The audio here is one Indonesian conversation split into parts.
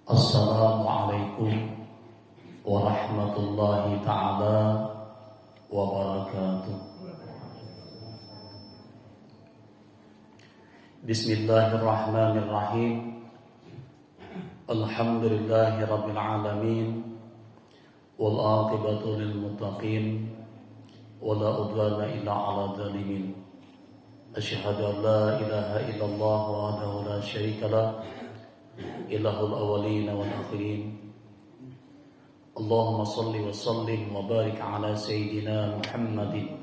Assalamualaikum warahmatullahi ta'ala wabarakatuh. Bismillahirrahmanirrahim. Alhamdulillahi rabbil alamin. Wal aqibatu lil muttaqin. Wala udwana illa 'alal zalimin. Asyhadu an la ilaha illallah wahdahu la syarika lah. Ilahul awwalin wal akhirin. Allahumma salli wa sallim wa barik ala sayyidina Muhammadin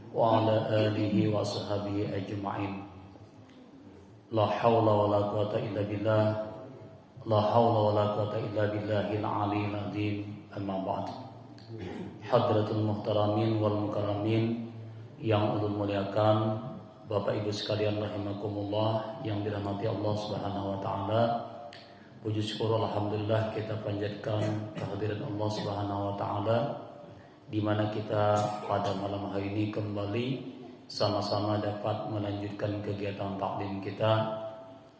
wa ala alihi wa sahbihi ajma'in. La hawla wa la quwata illa billah. La hawla wa la quwata illa billahil aliyyil azim. Amma ba'd. Hadratul muhtaramin wal mukarramin yang Allah muliakan, Bapak Ibu sekalian rahimakumullah yang dirahmati Allah Subhanahu wa taala. Puji syukur alhamdulillah kita panjatkan kehadiran Allah Subhanahu wa taala di mana kita pada malam hari ini kembali sama-sama dapat melanjutkan kegiatan taklim kita.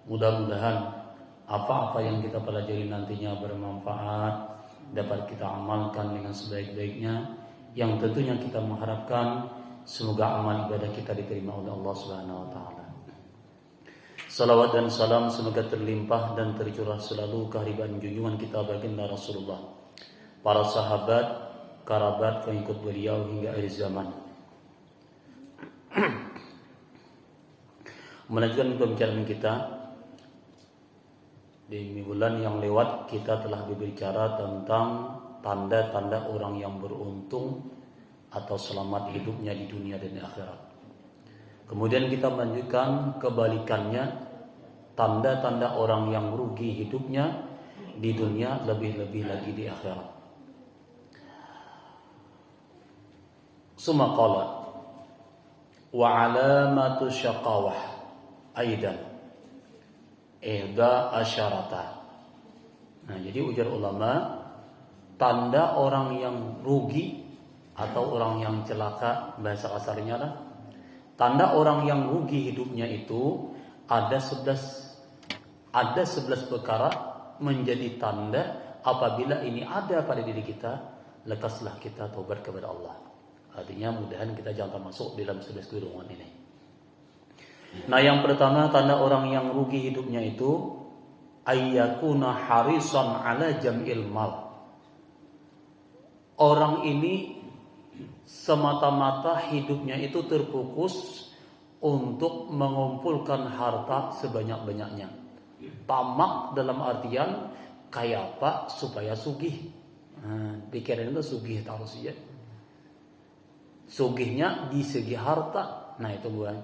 Mudah-mudahan apa-apa yang kita pelajari nantinya bermanfaat, dapat kita amalkan dengan sebaik-baiknya, yang tentunya kita mengharapkan semoga amal ibadah kita diterima oleh Allah Subhanahu wa taala. Salawat dan salam semoga terlimpah dan tercurah selalu kehadiran junjungan kita baginda Rasulullah, para sahabat, kerabat, pengikut beliau hingga akhir zaman. Melanjutkan pembicaraan kita di bulan yang lewat, kita telah berbicara tentang tanda-tanda orang yang beruntung atau selamat hidupnya di dunia dan di akhirat. Kemudian kita melanjutkan kebalikannya, tanda-tanda orang yang rugi hidupnya di dunia, lebih-lebih lagi di akhirat. Summa qala wa alamatu syaqawah aidan ihda asyarata. Nah, jadi ujar ulama, tanda orang yang rugi atau orang yang celaka, bahasa kasarnya lah, tanda orang yang rugi hidupnya itu ada 11 perkara menjadi tanda. Apabila ini ada pada diri kita, lekaslah kita taubat kepada Allah. Artinya mudahan kita jangan termasuk dalam 11 golongan ini. Nah, yang pertama tanda orang yang rugi hidupnya itu ayyakuna harisan ala jam'il mal. Orang ini semata-mata hidupnya itu terfokus untuk mengumpulkan harta sebanyak-banyaknya. Tamak dalam artian kayak apa supaya sugih. Pikiran itu sugih terus ya. Sugihnya di segi harta. Nah, itu bukan.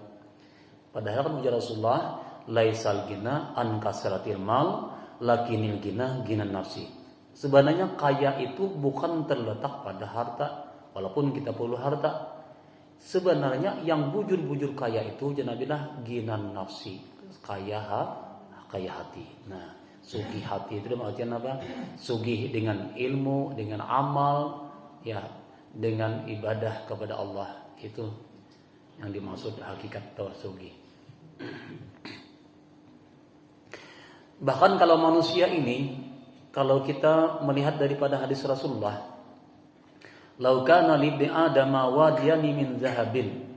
Padahal kan ujar Rasulullah, laisal gina an kasratil mal, lakinil gina gina nafsi. Sebenarnya kaya itu bukan terletak pada harta. Walaupun kita perlu harta, sebenarnya yang bujur-bujur kaya itu janabilah ginan nafsi, kaya hati. Nah, sugih hati itu maksudnya apa? Sugih dengan ilmu, dengan amal, ya, dengan ibadah kepada Allah. Itu yang dimaksud hakikat sugih. Bahkan kalau manusia ini, kalau kita melihat daripada hadis Rasulullah, lau kana libni adama wadiyani min zahabin.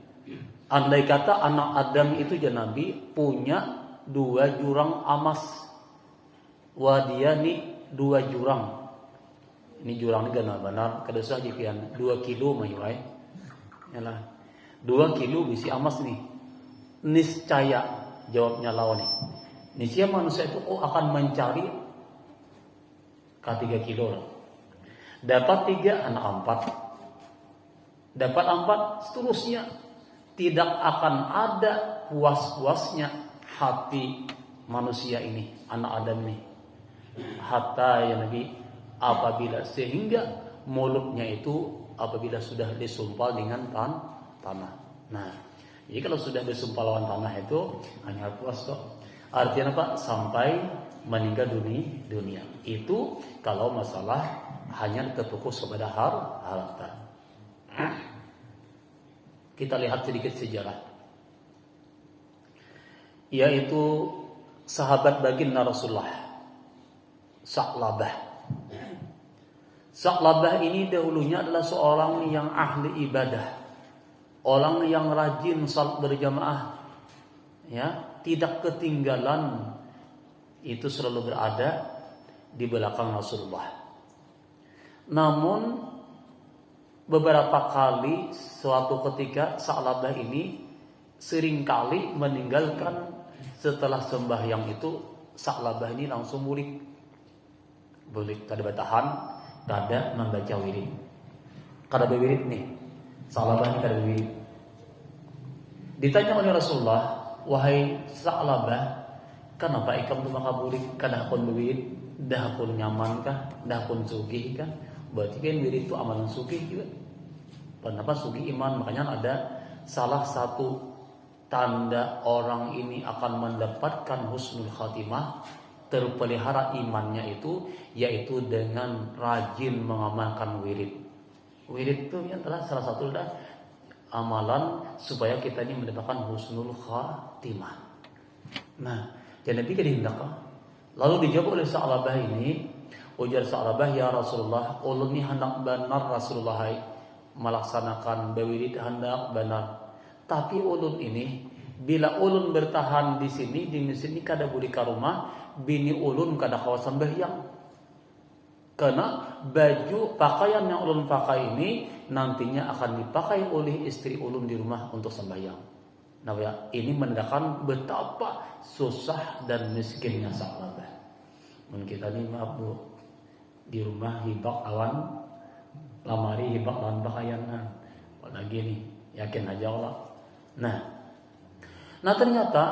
Andai kata anak Adam itu Nabi punya 2 jurang emas. Wadiyani 2 jurang. Ini jurang ini benar kada usah jipian 2 kilo mayuai. Yalah. 2 kilo bisi emas nih. Niscaya jawabnya lawan nih. Niscaya manusia itu akan mencari ke 3 kilo. Dapat 3, anak 4. Dapat 4, seterusnya. Tidak akan ada puas-puasnya hati manusia ini, anak Adam ini. Hatta ya Nabi, apabila sehingga mulutnya itu apabila sudah disumpal dengan tanah. Nah, jadi kalau sudah disumpal lawan tanah itu hanya puas kok. Artinya apa? Sampai meninggal dunia. Itu kalau masalah hanya terfokus kepada harta. Kita lihat sedikit sejarah, yaitu sahabat baginda Rasulullah Sa'labah. Sa'labah ini dahulunya adalah seorang yang ahli ibadah, orang yang rajin salat berjamaah, ya, tidak ketinggalan, itu selalu berada di belakang Rasulullah. Namun beberapa kali suatu ketika Sa'labah ini seringkali meninggalkan setelah sembahyang itu. Sa'labah ini langsung mulik kada bertahan, kada membaca wirid, kada berwirid nih. Sa'labah ini kada berwirid. Ditanya oleh Rasulullah, wahai Sa'labah, kenapa ikam tu maka burik kada kon berwirid? Dah kon nyaman kah? Dah kon sugih kah? Berarti kan wirid itu amalan sugih juga. Kenapa sugih iman? Makanya ada salah satu tanda orang ini akan mendapatkan husnul khatimah, terpelihara imannya itu, yaitu dengan rajin mengamalkan wirid. Wirid itu adalah salah satu amalan supaya kita ini mendapatkan husnul khatimah. Nah, jadi Nabi kehendak. Lalu dijawab oleh Sa'labah ini, ujar Sa'labah, ya Rasulullah, ulun ni hendak benar Rasulullah melaksanakan berwirid hendak benar. Tapi ulun ini, bila ulun bertahan di sini, di masjid ini kada boleh ke rumah, bini ulun kada kawasan sembahyang. Karena baju pakaian yang ulun pakai ini nantinya akan dipakai oleh istri ulun di rumah untuk sembahyang. Nah, ya, ini menandakan betapa susah dan miskinnya Sa'labah. Mungkin kita ini maaf bu, di rumah hibak awan, lamari hibak lawan pakaian. Apalagi nih, yakin aja Allah. Nah ternyata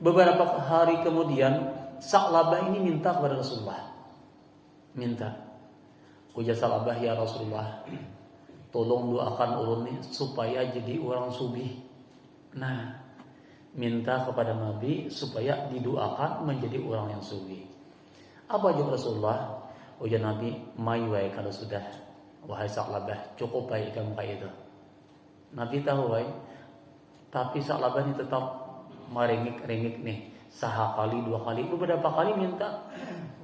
beberapa hari kemudian Sa'labah ini minta kepada Rasulullah. Ujar Sa'labah, ya Rasulullah, tolong doakan ulun nih supaya jadi orang sugih. Nah, minta kepada Nabi supaya didoakan menjadi orang yang sugih. Apa jawab Rasulullah? Ujar Nabi, mai wae kalau sudah, wahai Sa'labah, cukup baik kamu kayak itu. Nabi tahu wae, tapi Sa'labah ini tetap merengik-rengik nih. Sahakali, 2 kali, beberapa kali minta.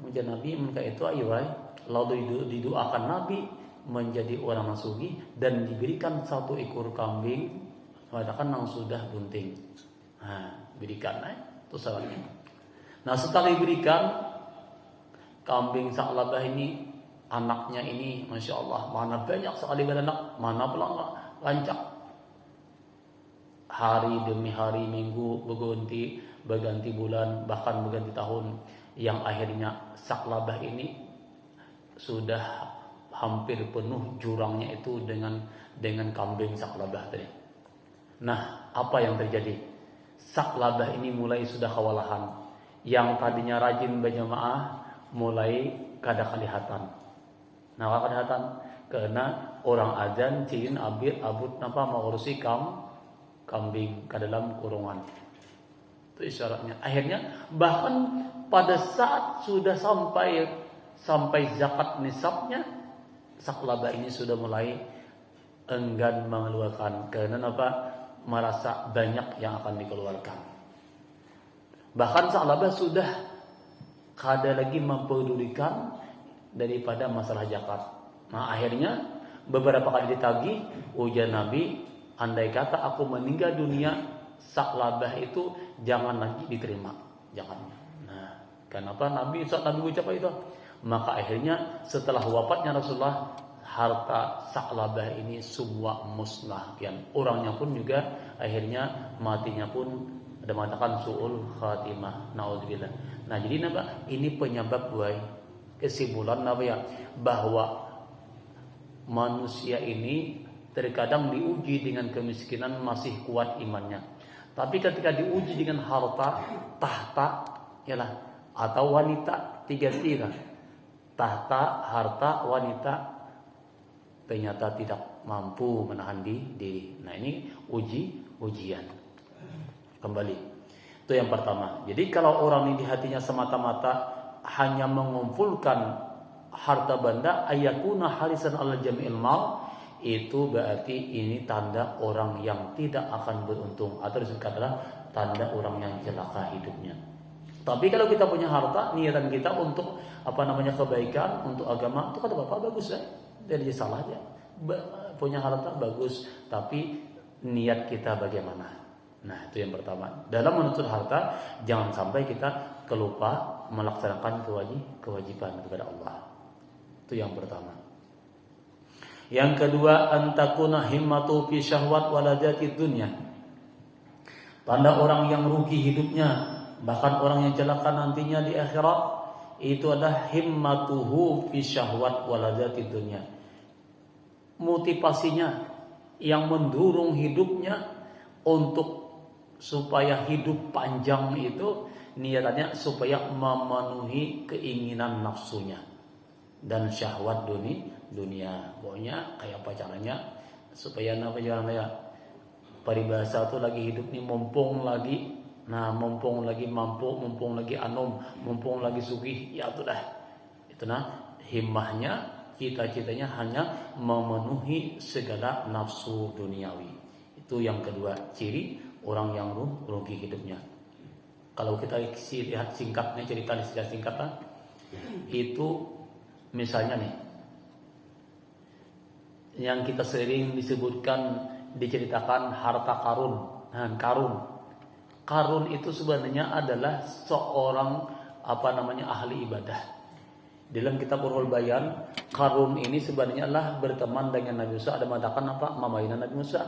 Ujar Nabi, mereka itu ayo wae. Lalu didoakan Nabi menjadi orang masugi dan diberikan 1 ekor kambing, katakan yang sudah bunting. Nah, berikan itu salahnya. Nah, setelah diberikan kambing Sa'labah ini, anaknya ini, masya Allah, mana banyak sekali beranak, mana pula enggak lancak. Hari demi hari, minggu berganti bulan, bahkan berganti tahun, yang akhirnya Sa'labah ini sudah hampir penuh jurangnya itu dengan kambing Sa'labah tadi. Nah, apa yang terjadi? Sa'labah ini mulai sudah kewalahan. Yang tadinya rajin berjamaah mulai kada kelihatan. Nah, kada kelihatan karena orang azan ciin abut napa mengurusi kambing ke dalam kurungan. Itu isyaratnya. Akhirnya bahkan pada saat sudah sampai zakat nisabnya, Sa'labah ini sudah mulai enggan mengeluarkan karena apa? Merasa banyak yang akan dikeluarkan. Bahkan Sa'labah sudah kada lagi mempedulikan daripada masalah zakat. Nah, akhirnya beberapa kali ditagih, ujar Nabi, andai kata aku meninggal dunia, Sa'labah itu jangan lagi diterima, jangan. Nah, kenapa Nabi ucap itu? Maka akhirnya setelah wafatnya Rasulullah, harta Sa'labah ini semua musnah. Orangnya pun juga akhirnya matinya pun ada mengatakan su'ul khatimah. Naudzubillah. Nah, jadi apa? Ini penyebab kesimpulan apa ya? Bahwa manusia ini terkadang diuji dengan kemiskinan masih kuat imannya. Tapi ketika diuji dengan harta, tahta, yalah, atau wanita, 3 tahta, harta, wanita, ternyata tidak mampu menahan diri. Nah, ini ujian. Kembali. Itu yang pertama. Jadi kalau orang ini di hatinya semata-mata hanya mengumpulkan harta benda, ayakuna harisan ala jami'il mal, itu berarti ini tanda orang yang tidak akan beruntung, atau disebut adalah tanda orang yang celaka hidupnya. Tapi kalau kita punya harta, niatan kita untuk kebaikan, untuk agama, itu kata Bapak bagus ya. Tidak ada salah ya. Punya harta bagus, tapi niat kita bagaimana? Nah, itu yang pertama. Dalam menuntut harta, jangan sampai kita kelupa melaksanakan kewajiban kepada Allah. Itu yang pertama. Yang kedua, antakuna himmatu fi syahwat waladati dunya. Tanda orang yang rugi hidupnya, bahkan orang yang celaka nantinya di akhirat, itu adalah himmatuhu fi syahwat waladati dunya. Motivasinya yang mendorong hidupnya untuk supaya hidup panjang itu, niatannya supaya memenuhi keinginan nafsunya dan syahwat dunia. Pokoknya kayak apa caranya supaya paribasa itu lagi hidup nih, mumpung lagi mampu, mumpung lagi anom, mumpung lagi sugih, ya itu dah. Itu himmahnya, cita-citanya hanya memenuhi segala nafsu duniawi. Itu yang kedua, ciri orang yang rugi hidupnya. Kalau kita lihat singkatnya, cerita secara singkat itu misalnya nih, yang kita sering diceritakan harta karun. Nah, karun itu sebenarnya adalah seorang ahli ibadah. Dalam kitab Ruhul Bayan, karun ini sebenarnya adalah berteman dengan Nabi Musa. Ada mengatakan mamaina Nabi Musa.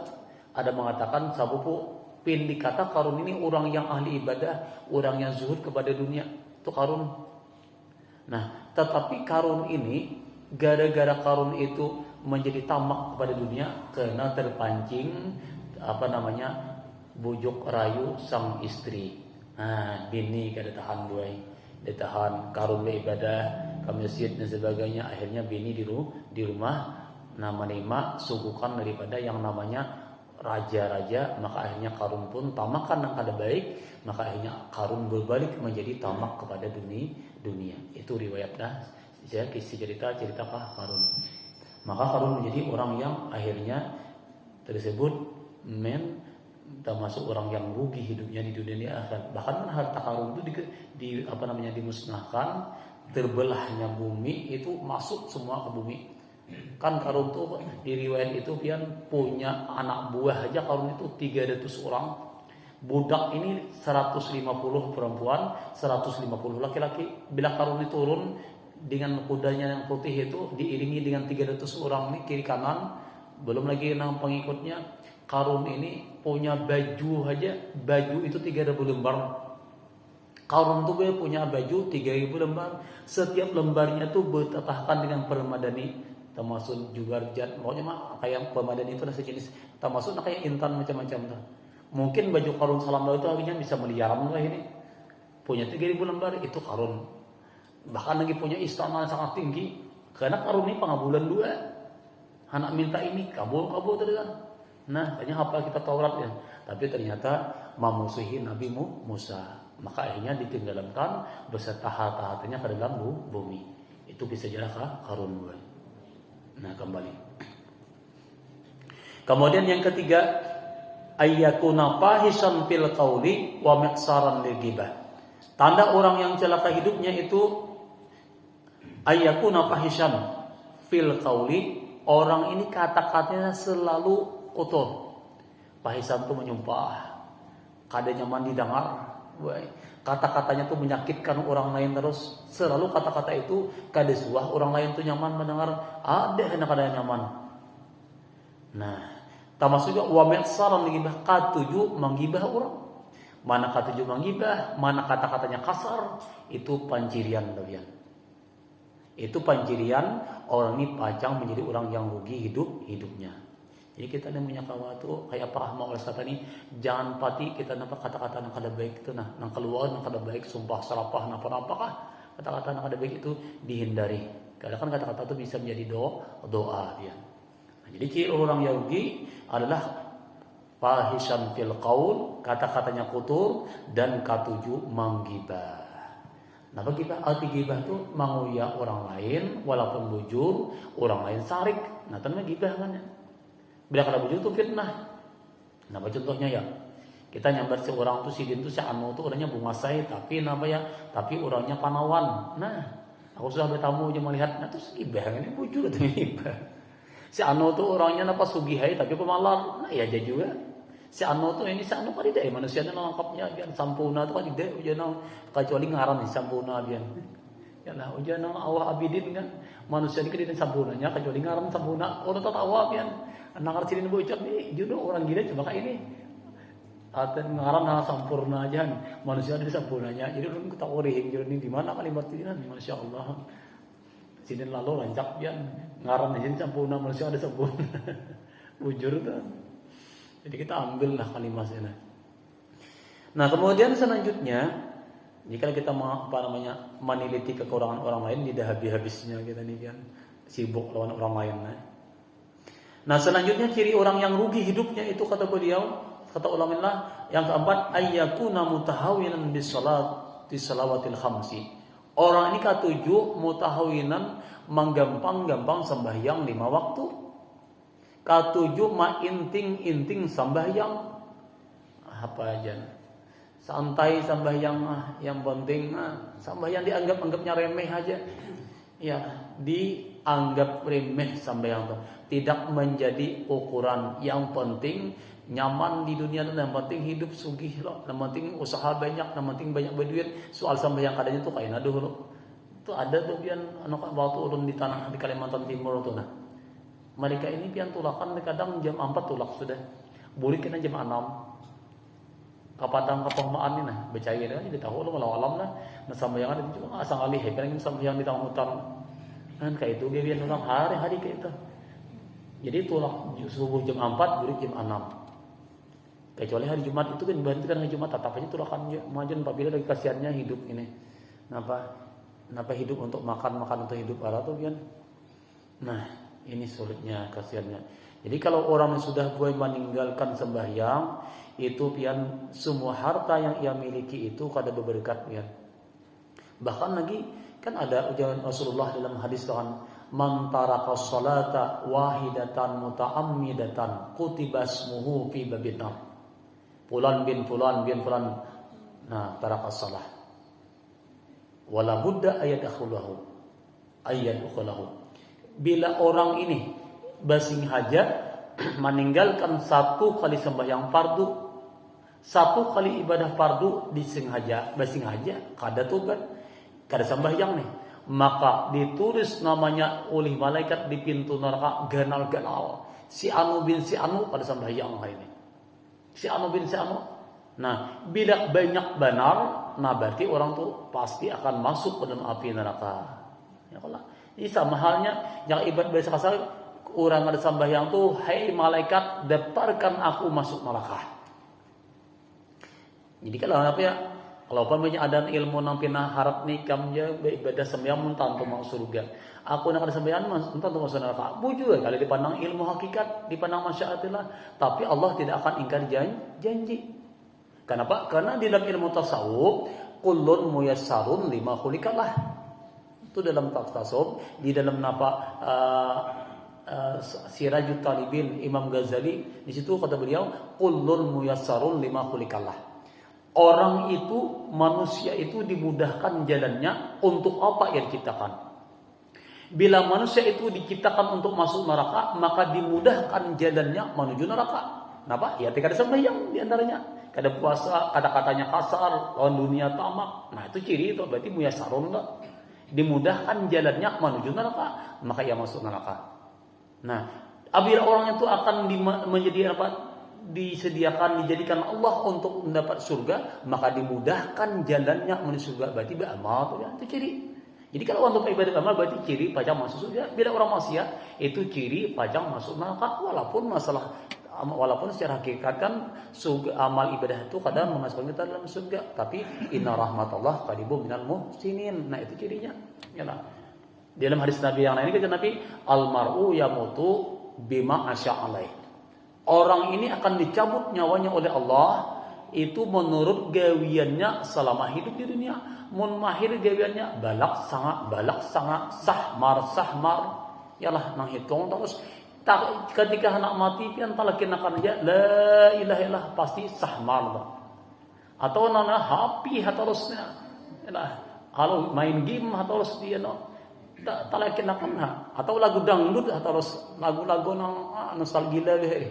Ada mengatakan sabupu pin dikata karun ini orang yang ahli ibadah, orang yang zuhud kepada dunia. Itu karun. Nah, tetapi karun ini gara-gara karun itu menjadi tamak kepada dunia karena terpancing bujuk rayu sang istri. Nah, bini kada tahan duai, ditahan karun ibadah ke masjid dan sebagainya. Akhirnya bini di rumah menerima suguhan daripada yang namanya raja-raja, maka akhirnya karun pun tamak karena kada baik, maka akhirnya karun berbalik menjadi tamak kepada dunia. Itu riwayat kisah cerita karun. Maka karun menjadi orang yang akhirnya tersebut termasuk orang yang rugi hidupnya di dunia akhirat. Bahkan harta karun itu dimusnahkan, terbelahnya bumi itu masuk semua ke bumi. Kan karun itu di riwayat itu pian punya anak buah aja karun itu 300 orang. Budak ini 150 perempuan, 150 laki-laki. Bila karun itu turun dengan kudanya yang putih itu diiringi dengan 300 orang nih kiri kanan, belum lagi 6 pengikutnya. Karun ini punya baju aja, baju itu 3.000 lembar. Karun itu punya baju 3.000 lembar. Setiap lembarnya tuh bertatahkan dengan permadani, termasuk jugarjat. Pokoknya kayak permadani itu ada sejenis, termasuk kayak intan macam-macam tuh. Mungkin baju karun salam itu akhirnya bisa miliaran lah ini. Punya 3.000 lembar itu karun. Bahkan lagi punya istana yang sangat tinggi. Karena karun ini pengabulan dua. Anak minta ini kabul terus. Nah, hanya hafal kita Taurat ya. Tapi ternyata memusuhi Nabi Musa. Maka akhirnya ditinggalkan beserta harta-hartanya ke dalam bumi. Itu bisa jelaskan karun dua. Nah, kembali. Kemudian yang ketiga, ayyakuna fahishan fil qauli wa miqsaran lil ghibah. Tanda orang yang celaka hidupnya itu ayyakuna fahishan fil qauli, orang ini kata-katanya selalu kotor. Fahishan itu menyumpah, kada nyaman didengar. Kata-katanya itu menyakitkan orang lain terus. Selalu kata-kata itu kada suah orang lain itu nyaman mendengar. Ada kada nyaman. Nah, termasuk juga wa miqsaran lil ghibah, katuju menggibah orang. Mana katuju menggibah, mana kata-katanya kasar, itu pancirian kalian. Itu pancirian orang ini pacang menjadi orang yang rugi hidupnya. Jadi kita yang punya kawan tuh kayak Pak Ahmad kata nih, jangan pati kita nampak kata-kata yang kada baik itu nang keluar yang kada baik, sumpah serapah napa-napakah kata-kata yang kada baik itu dihindari. Karena kan kata-kata itu bisa menjadi doa ya. Nah, jadi ciri orang Yahudi adalah fahishan fil qaul, kata-katanya kotor, dan katuju menggibah. Nah, gibah, arti gibah itu menguyak orang lain walaupun bujur, orang lain sarik. Nah, itu namanya gibah kan ya. Bila kada bujur itu fitnah. Nah, contohnya ya, Kita nyambar seorang tuh sidin tuh si anu tuh orangnya bungasai tapi tapi orangnya panawan. Nah, aku sudah bertamu aja melihat, nah terus ibah ini bujur tuh ibah. Si anu tuh orangnya napa sugihai tapi pemalar. Nah ya aja juga. Si anu tuh ini si anu kan tidak manusianya lengkapnya biar sampurna tuh kan tidak ujian kecuali ngaran nih sampurna biar. Ya lah ujian Allah abidin kan manusia ini kan sampurnanya kecuali ngaran sampurna. Orang tak tahu biar anak sidin bocor nih jodoh orang gila coba kayak ini. Atau ngaran sampurna aja manusia ada sampurnanya. Jadi orang kita orih ini di mana kalimat ini Masya Allah. Sidin lalu rancak pian ngaran di sini sampurna manusia ada sampurna. Bujur tuh. Jadi kita ambillah kalimat ini. Nah, kemudian selanjutnya jika kita meneliti kekurangan orang lain tidak habis-habisnya kita nih pian sibuk lawan orang lain. Nah, selanjutnya ciri orang yang rugi hidupnya itu kata beliau, kata ulama yang keempat ayyakuna mutahawinan bis salawatil khamsi. Orang ini ketujuh mutahawinan menggampang-gampang sembahyang 5 waktu. Ketujuh inting sembahyang apa aja. Santai sembahyang yang penting sembahyang dianggapnya remeh aja. Ya, dianggap remeh sembahyang itu. Tidak menjadi ukuran. Yang penting nyaman di dunia itu, yang penting hidup sugih loh, yang penting usaha banyak, yang penting banyak berduit. Soal sembahyang kadanya tuh kayak naduh loh. Itu ada tuh pian anak waktu ulun di tanah di Kalimantan Timur tuh nah. Mereka ini pian tulakan kadang jam 4 tulak sudah. Bulikin jam 6. Kapadang kapangmaan ini nah, becaya kan jadi tahu lo malam lah. Nah sembayangan itu cuma asal alih pengen sembahyang di tengah hutan. Kan kayak itu dia pian orang hari-hari kayak itu. Jadi tulak subuh jam 4, bulik jam 6. Kecuali hari Jumat itu kan dibantu kan hari Jumat tetap aja tulakan majen apabila lagi kasihannya hidup ini. Kenapa hidup untuk makan untuk hidup Allah tuh kan. Nah, ini sulitnya kasihannya. Jadi kalau orang yang sudah boleh meninggalkan sembahyang itu pian semua harta yang ia miliki itu kada berberkat pian. Bahkan lagi kan ada ucapan Rasulullah dalam hadis kan man taraka sholata wahidatan muta'ammidatan kutiba ismuhu fi babin nar. Fulan bin fulan. Nah, taraka shalah. Wala budda ayadakhulahu. Bila orang ini basing haja meninggalkan 1 kali sembahyang fardu, 1 kali ibadah fardu basing haja kada tobat, kada sembahyang nih, maka ditulis namanya oleh malaikat di pintu neraka ganal-ganal. Si anu bin si anu kada sembahyang hari ini. Si anu bin si anu. Nah, bila banyak benar, nah berarti orang tuh pasti akan masuk ke dalam api neraka. Ya Allah. Ini sama halnya yang ibadah biasa kasar orang ada sembahyang tuh, hai malaikat daftarkan aku masuk neraka. Jadi kalau apa ya? Kalau umpamanya ada ilmu nang pina harap nikam je ibadah sembahyang mun tantu masuk surga. Aku nak ada sembahyang mun tantu masuk neraka. Bujur kalau dipandang ilmu hakikat, dipandang masyiatillah, tapi Allah tidak akan ingkar janji. Kenapa? Karena di dalam ilmu tasawuf kullun muyassarun lima khuliqalah. Itu dalam tasawuf di dalam Sirajut Talibin Imam Ghazali di situ kata beliau kullun muyassarun lima khuliqalah. Orang itu manusia itu dimudahkan jalannya untuk apa yang diciptakan. Bila manusia itu diciptakan untuk masuk neraka, maka dimudahkan jalannya menuju neraka. Kenapa? Ya tidak ada sembahyang di antaranya. Kada puasa, kata-katanya kasar, lawan dunia tamak. Nah, itu ciri itu berarti muyassarun enggak? Dimudahkan jalannya menuju neraka, maka ia masuk neraka. Nah, apabila orang itu akan dijadikan Allah untuk mendapat surga, maka dimudahkan jalannya menuju surga, berarti beramal itu ciri. Jadi kalau untuk ibadah amal berarti ciri pajang masuk surga. Bila orang maksiat itu ciri pajang masuk neraka, walaupun secara hakikat kan surga, amal ibadah itu kadang memasukkan kita dalam surga, tapi inna rahmatullah qaribun minal muhsinin. Nah, itu cirinya. Ya lah. Di dalam hadis Nabi yang lain kata Nabi, almar'u yamutu bima asya'alai. Orang ini akan dicabut nyawanya oleh Allah itu menurut gawiannya selama hidup di dunia. Mun mahir gawiannya balak sangat sahmar. Yalah nang hitung terus ketika anak mati pian talakinakan aja la ilaha illallah pasti sahmal bah. Atau nana happy hatarusnya. Kalau main game hatarus dia no. Talakinakan atau lagu dangdut hatarus lagu-lagu nang nostalgia deh.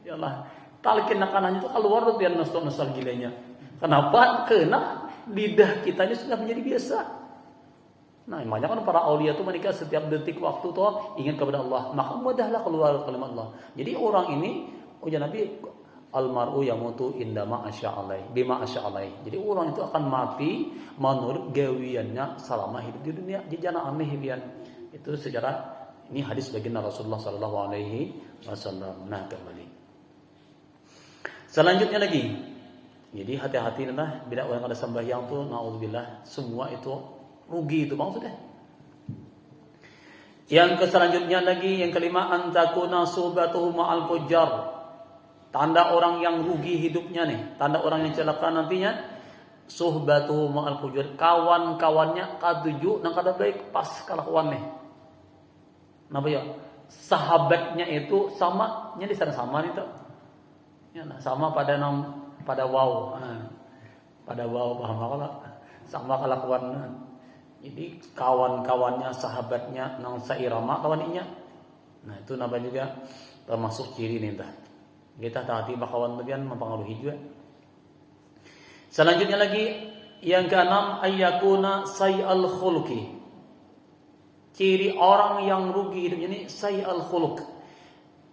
Yalah, talakinakan itu keluar tuh pian nostalgianya. Kenapa? Karena lidah kitanya sudah menjadi biasa. Nah, makanya kan para aulia itu mereka setiap detik waktu tuh ingat kepada Allah, maka mudahlah keluar kalimat Allah. Jadi orang ini, ujar Nabi, almaru yamutu indama asya'alai, bima asya'alai. Jadi orang itu akan mati menurut gawiannya selama hidup di dunia. Jadi jangan aneh pian. Itu secara ini hadis baginda Rasulullah sallallahu alaihi wasallam. Nah, kembali. Selanjutnya lagi. Jadi hati-hati nah bila orang ada sembahyang tuh naudzubillah semua itu rugi itu maksudnya. Yang selanjutnya lagi yang kelima antakuna subatuhu ma'al fujjar. Tanda orang yang rugi hidupnya nih, tanda orang yang celaka nantinya suhbatuhu ma'al fujjar. Kawan-kawannya katuju nang kada baik pas kalakuan nih. Napa ya? Sahabatnya itu sama, nya di sana sama nih tuh. Ya, sama pada wow. Pada wow paham kalau sama kelakuan. Jadi kawan-kawannya, sahabatnya nang sairama kawaninya. Nah, itu nama juga termasuk ciri nih tah. Kita hati kawan bagian mempengaruhi juga. Selanjutnya lagi yang keenam ayyakuna sayal khuluqi. Ciri orang yang rugi hidupnya ini sayal khuluq.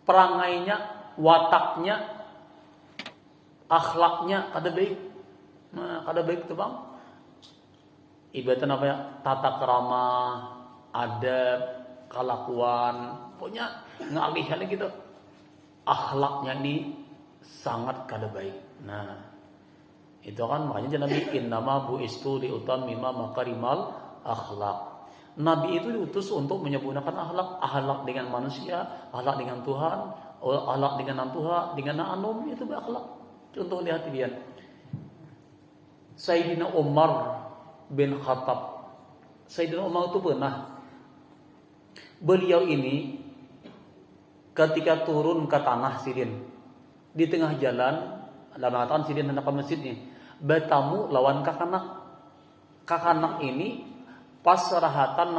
Perangainya, wataknya, akhlaknya kada baik. Nah, kada baik tuh Bang. Ibaratnya apa ya? Tata krama, adab, kelakuan, pokoknya ngalihannya gitu. Akhlaknya ini sangat kada baik. Nah, itu kan makanya Nabi innama buistu liutammima makarimal akhlak. Nabi itu diutus untuk menyempurnakan akhlak dengan manusia, akhlak dengan Tuhan, akhlak dengan Tuhan, dengan anum itu berakhlak. Contoh lihat dia. Sayyidina Umar bin Khattab. Sayyidina Umar itu pernah beliau ini ketika turun ke tanah Sidin di tengah jalan dalam mengatakan Sidin hendak ke masjid nih bertamu lawan kakanak ini pas serahatan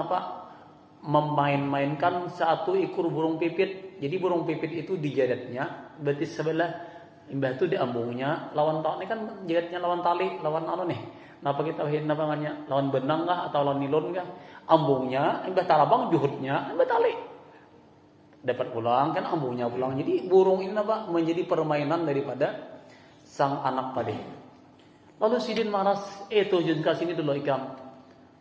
memain-mainkan satu ekor burung pipit. Jadi burung pipit itu di jadatnya berarti sebelah imbah itu di ambungnya lawan tali kan jadatnya lawan tali lawan nih. Napa kita namanya lawan benang kah atau lawan nilon kah? Ambungnya, imbah talabang juhudnya, imbah tali. Dapat pulang kan ambungnya pulang. Jadi burung ini menjadi permainan daripada sang anak tadi. Lalu Sidin maras, tunjukkan ke sini dulu ikam.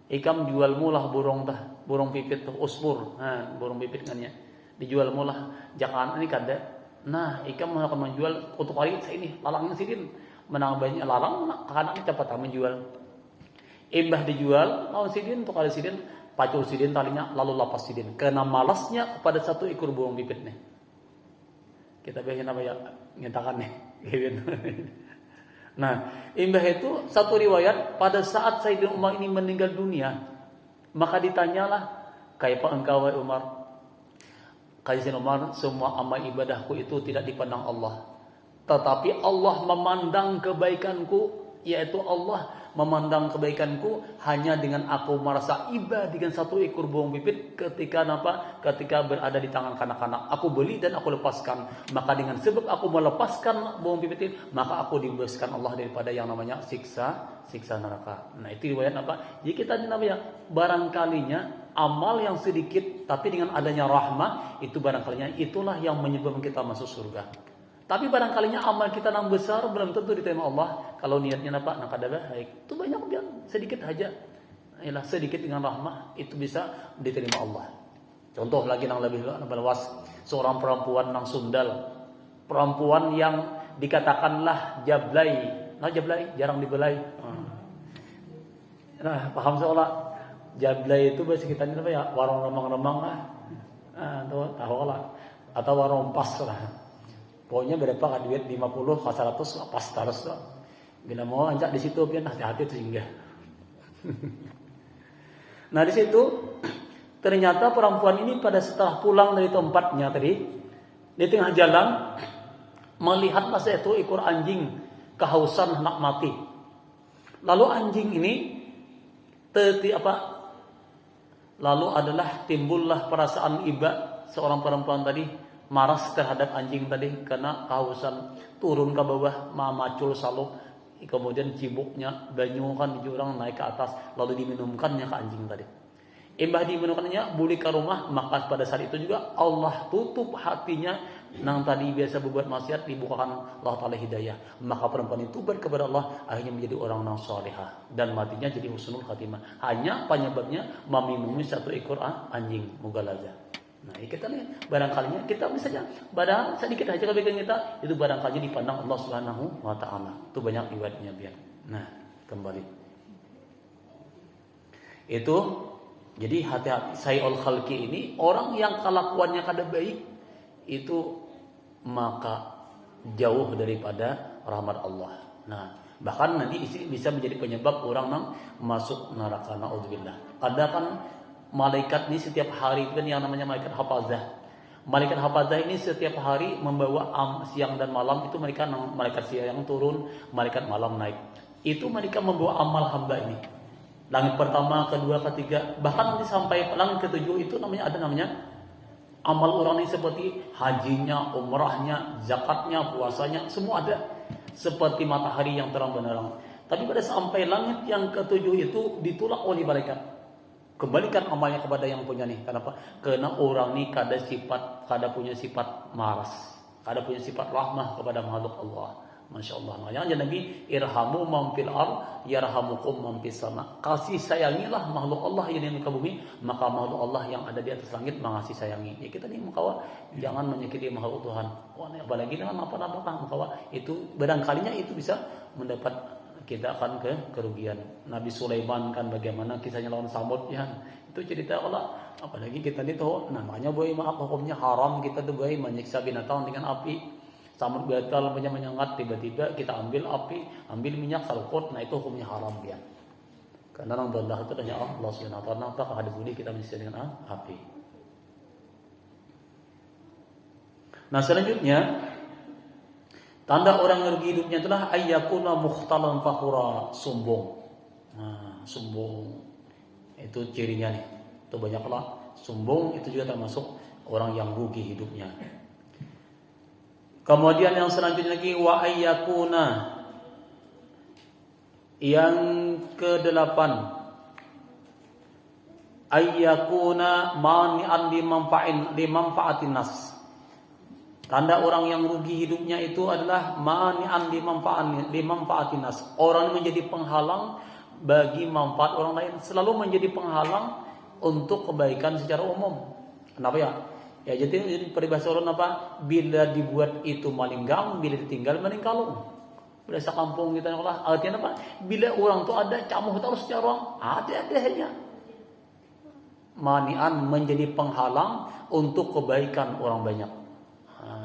Ikam jual mulah burung burung pipit tuh usfur. Nah, burung pipit kan ya. Dijual mulah jakan ini kada. Nah, ikam akan menjual untuk hari ini lalangnya Sidin. Menang banyak larang, anak-anak cepat menjual. Imbah dijual, lawan Sidin untuk kali Sidin, pacul Sidin talinya, lalu lapas Sidin. Karena malasnya kepada satu ekor burung pipit nih. Kita biasa apa ya nyatakan nih. Nah, imbah itu satu riwayat pada saat Sayyidina Umar ini meninggal dunia, maka ditanyalah, "Kaifa engkau wahai Umar?" Kata Sayyidina Umar, "Semua amal ibadahku itu tidak dipandang Allah. Tetapi Allah memandang kebaikanku, yaitu Allah memandang kebaikanku hanya dengan aku merasa iba dengan satu ekor burung pipit ketika berada di tangan kanak-kanak. Aku beli dan aku lepaskan. Maka dengan sebab aku melepaskan burung pipit itu, maka aku dibebaskan Allah daripada yang namanya siksa neraka." Nah, itu riwayat apa? Jadi kita namanya barangkalinya amal yang sedikit tapi dengan adanya rahmah itu barangkalinya itulah yang menyebabkan kita masuk surga. Tapi barangkalinya amal kita yang besar belum tentu diterima Allah kalau niatnya nak ada baik. Itu banyak yang sedikit aja. Ialah sedikit dengan rahmah itu bisa diterima Allah. Contoh lagi yang lebih luas, seorang perempuan yang sundal. Perempuan yang dikatakanlah jablay. Nah, jablay jarang dibelai. Nah, paham seolah jablay itu bahasa kita apa ya? Warung remang-remang lah. Tahu lah. Atau warung pas lah. Pokoknya berapa kan duit 50 ke 100 pas terus lah. Bila mau anjak di situ biar hati-hati itu singgah. Nah di situ ternyata perempuan ini pada setelah pulang dari tempatnya tadi, di tengah jalan melihatlah satu ekor anjing kehausan hendak mati. Lalu anjing ini lalu timbullah perasaan iba seorang perempuan tadi maras terhadap anjing tadi karena kehausan, turun ke bawah macul saluk, kemudian cibuknya banyu kan di jurang naik ke atas, lalu diminumkannya ke anjing tadi. Imbah diminumkannya balik ke rumah, maka pada saat itu juga Allah tutup hatinya nang tadi biasa berbuat maksiat, dibukakan Allah Ta'ala hidayah. Maka perempuan itu tobat kepada Allah, akhirnya menjadi orang yang salihah dan matinya jadi husnul khatimah. Hanya penyebabnya meminumi satu ekor anjing mughalazah. Nah, kita lihat barangkalinya kita misalnya barang sedikit aja kebaikan kita itu barangkali dipandang Allah Subhanahu wa taala. Itu banyak riwayatnya biar. Nah, kembali. Itu jadi hati-hati sayul khalqi ini orang yang kelakuannya kada baik itu maka jauh daripada rahmat Allah. Nah, bahkan nanti bisa menjadi penyebab orang masuk neraka, naudzubillah. Ada kan malaikat ini setiap hari itu kan yang namanya malaikat hafazah. Malaikat hafazah ini setiap hari membawa siang dan malam, itu malaikat siang turun, malaikat malam naik. Itu mereka membawa amal hamba ini. Langit pertama, kedua, ketiga, bahkan nanti sampai langit ketujuh itu namanya amal orang ini seperti hajinya, umrahnya, zakatnya, puasanya, semua ada seperti matahari yang terang benderang. Tapi pada sampai langit yang ketujuh itu ditolak oleh malaikat. Kembalikan amalnya kepada yang punya nih. Kenapa? Karena orang ini kada punya sifat maras, kada punya sifat rahmah kepada makhluk Allah. Masya Allah. Makanya Nabi irhamu man fil ard yarhamukum man fis sama. Kasih sayangilah makhluk Allah yang di muka bumi, maka makhluk Allah yang ada di atas langit mengasihi sayangi. Ya kita nih makawa jangan menyakiti makhluk Tuhan. Wah, apalagi dengan apa-apa makawa itu barangkalinya itu bisa mendapat kita akan kerugian. Nabi Sulaiman kan bagaimana kisahnya lawan Samud ya. Itu cerita Allah. Apalagi kita nih tahu namanya boy maaf hukumnya haram kita tuh boy menyiksa binatang dengan api. Samud batal punya menyengat, tiba-tiba kita ambil api, ambil minyak salkot, nah itu hukumnya haram ya. Karena orang berendah itu hanya Allah Subhanahu wa taala, ada boleh kita menyiksa dengan api. Nah, selanjutnya tanda orang yang rugi hidupnya adalah ayyakuna mukhtalan fakhura, sombong. Nah, sombong itu cirinya nih. Itu banyaklah sombong itu juga termasuk orang yang rugi hidupnya. Kemudian yang selanjutnya lagi wa ayyakuna, yang ke-8 ayyakuna mani'an limanfa'atin nas. Tanda orang yang rugi hidupnya itu adalah mani'an limanfa'atin nas. Orang yang menjadi penghalang bagi manfaat orang lain, selalu menjadi penghalang untuk kebaikan secara umum. Kenapa ya? Ya jadi peribahasa orang apa? Bila dibuat itu malinggang, bila ditinggal malingkalung. Bahasa kampung kita Allah. Artinya apa? Bila orang tu ada camuh terus secara orang, ada hanya. Manian menjadi penghalang untuk kebaikan orang banyak.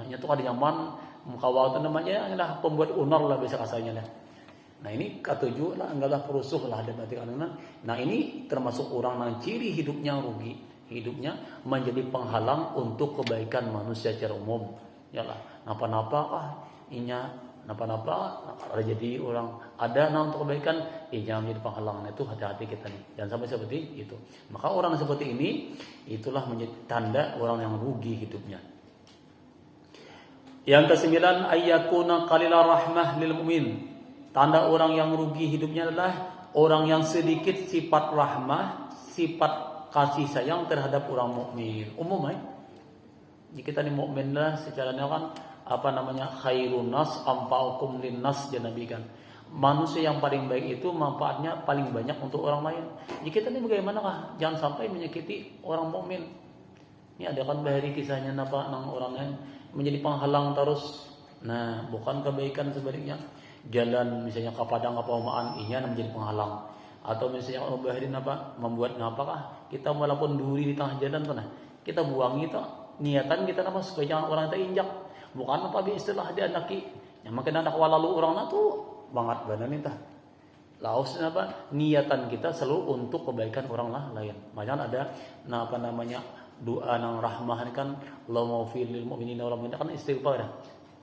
Ini tuh ada zaman mukawal itu namanya adalah pembuat unar lah bahasa kasarnya lah. Nah ini ketujuh lah, enggaklah perusuh lah ada berarti karena. Nah ini termasuk orang yang ciri hidupnya rugi. Hidupnya menjadi penghalang untuk kebaikan manusia secara umum. Yalah, napa-napa jadi orang ada untuk kebaikan, jangan menjadi penghalang. Itu hati-hati kita nih. Jangan sampai seperti itu. Maka orang seperti ini itulah menjadi tanda orang yang rugi hidupnya. Yang ke-9 ayyakuna qalila rahmah lil mu'min. Tanda orang yang rugi hidupnya adalah orang yang sedikit sifat rahmah, sifat kasih sayang terhadap orang mukmin. Umum jika kita ni mukmin lah secara kan khairun nas anfa'ukum linnas Nabi kan. Manusia yang paling baik itu manfaatnya paling banyak untuk orang lain. Jika kita ni bagaimanakah jangan sampai menyakiti orang mukmin. Ini ada kan bahari kisahnya nang orang lain menjadi penghalang terus. Nah, bukan kebaikan sebaliknya. Jalan misalnya ke padang ke paumaan ini menjadi penghalang. Atau misalnya baharin membuat apakah kita walaupun duri di tengah jalan tuh kita buang itu niatan kita supaya jangan orang terinjak, bukan istilah dia anaki yang makin anak walalu orang tuh banget badan itu Laos apa? Niatan kita selalu untuk kebaikan orang lain. Makanya ada doa nang rahmah kan Allahumma fil lil mu'minina wal mu'minat kan istighfar.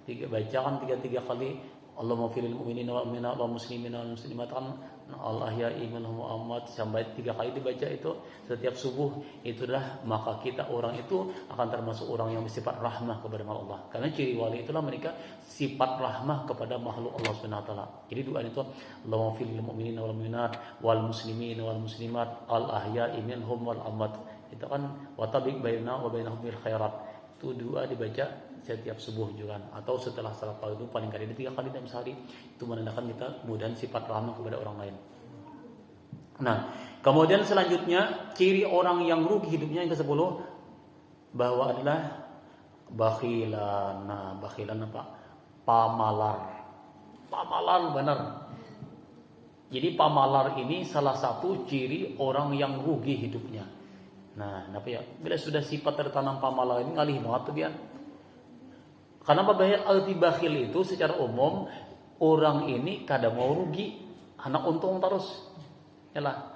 Bacakan tiga kali Allahumma fil lil mu'minina wal mu'minat wal muslimina wal muslimat kan Allah ya minhum amat sampai 3 kali dibaca itu setiap subuh itulah maka kita orang itu akan termasuk orang yang bersifat rahmah kepada Allah. Karena ciri wali itulah mereka sifat rahmah kepada makhluk Allah Subhanahu wa taala. Jadi doa itu Allahumma fil lil mu'minina wal mu'minat wal muslimina wal muslimat al ahya'i minhum wal amat. Itu kan wa tabiq baina wa bainahum bil khairat. Itu doa dibaca setiap subuh juga atau setelah salat fardu paling kali 3 kali dalam sehari. Itu menandakan kita mudah sifat rahmah kepada orang lain. Nah, kemudian selanjutnya ciri orang yang rugi hidupnya yang ke-10 bahwa adalah bakhilan. Nah, bakhilan apa? Pamalar. Pamalar benar. Jadi pamalar ini salah satu ciri orang yang rugi hidupnya. Nah, kenapa ya? Bila sudah sifat tertanam pamalar ini ngalih banget tuh dia. Karena bahaya arti bakhil itu secara umum orang ini kadang mau rugi, anak untung terus. Yalah.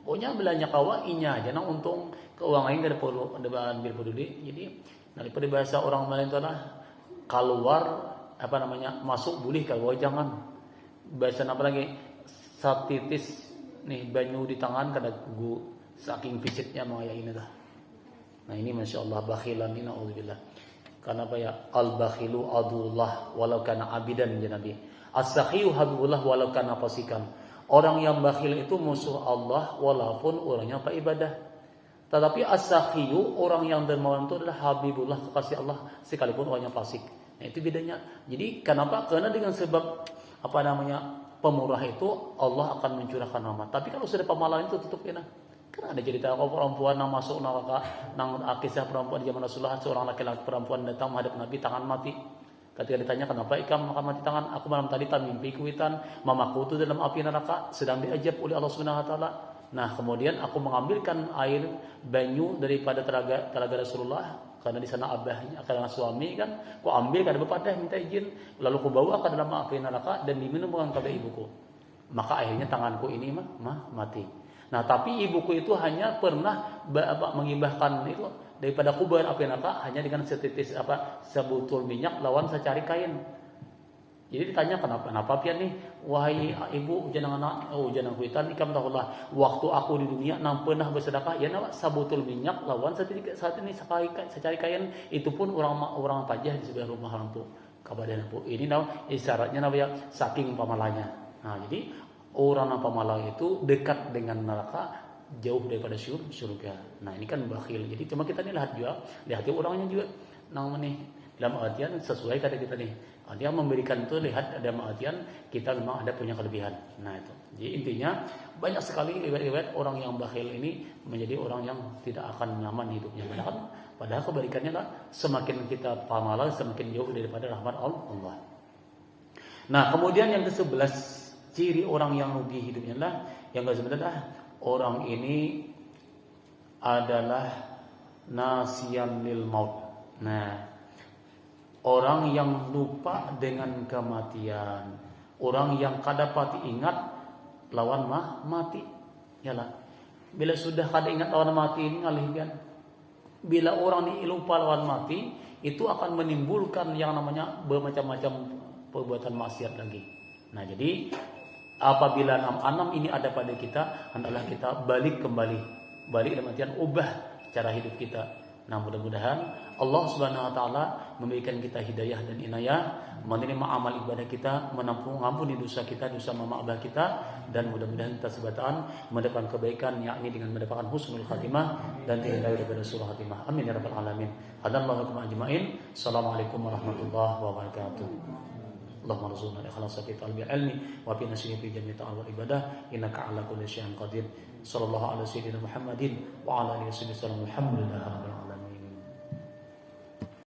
Pokoknya belanja kawa inya aja nang untung keuangan ini perlu ada ambil peduli. Jadi daripada bahasa orang lain itu adalah keluar masuk boleh keluar jangan. Bahasa apa lagi? Satitis nih banyu di tangan kada gu saking visitnya maya ini dah. Nah ini masya Allah bakhilan ini naudzubillah. Karena apa ya? Al-bakhilu adullah walau kana abidan ya Nabi. As-sakhiyu habibullah walau kana fasikan. Orang yang bakhil itu musuh Allah walaupun orangnya apa ibadah. Tetapi as-sakhiyu orang yang dermawan itu adalah habibullah kekasih Allah sekalipun orangnya fasik. Nah itu bedanya. Jadi kenapa? Karena dengan sebab pemurah itu Allah akan mencurahkan rahmat. Tapi kalau sudah pemalas itu tutup ya. Kan ada cerita perempuan yang masuk neraka, kisah perempuan di zaman Rasulullah, seorang laki-laki perempuan datang menghadap Nabi tangan mati. Ketika ditanya kenapa ikam makan mati tangan, aku malam tadi mimpi kuitan, mamaku itu dalam api neraka sedang diajab oleh Allah Subhanahu wa taala. Nah, kemudian aku mengambilkan air banyu daripada telaga Rasulullah karena di sana abahnya karena suami kan, aku ambil kada bepadah minta izin, lalu aku bawa ke dalam api neraka dan diminum kepada ibuku. Maka akhirnya tanganku ini mati. Nah, tapi ibuku itu hanya pernah mengibahkan itu daripada kubar api neraka hanya dengan setitis sebutul minyak lawan secari kain. Jadi ditanya kenapa pian nih? Wahai ibu jangan kuitan ikam tahulah waktu aku di dunia nang pernah bersedekah ya sabutul minyak lawan saat ini secari kain itu pun orang pajah di sebelah rumah lampu kabadan lampu. Ini isyaratnya saking pamalanya. Nah, jadi orang yang pemalas itu dekat dengan neraka jauh daripada surga. Nah ini kan bakhil. Jadi cuma kita nih lihat orangnya juga. Dalam artian sesuai kata kita nih. Dia memberikan itu lihat dalam artian kita memang ada punya kelebihan. Nah itu. Jadi intinya banyak sekali riwayat orang yang bakhil ini menjadi orang yang tidak akan nyaman hidupnya. Padahal kebalikannya lah semakin kita pemalas semakin jauh daripada rahmat Allah. Nah kemudian yang ke-11 ciri orang yang rugi hidupnya lah yang sebenarnya orang ini adalah nasiyan lil maut. Nah, orang yang lupa dengan kematian, orang yang kada pati ingat lawan mati. Yalah. Bila sudah kada ingat lawan mati ini ngalihkan. Bila orang ini lupa lawan mati, itu akan menimbulkan yang namanya bermacam-macam perbuatan maksiat lagi. Nah, jadi apabila enam ini ada pada kita, hendaklah kita balik dalam artian ubah cara hidup kita. Nah, mudah-mudahan Allah Subhanahu wa taala memberikan kita hidayah dan inayah, menerima amal ibadah kita, mengampuni dosa kita, dosa mama abah kita, dan mudah-mudahan kita sebataan mendapat kebaikan yakni dengan mendapatkan husnul khatimah dan terhindar daripada su'ul khatimah. Amin ya rabbal alamin. Hadallahu ajma'in. Assalamualaikum warahmatullahi wabarakatuh. Allahumma rzuqna ikhlasa fi qalbi ilmi wa fi nasri fi jami' ta'al ibadah innaka 'ala kulli syai'in qadir. Sallallahu alaihi wasallam Muhammadin wa ala alihi wasallam. Alhamdulillah.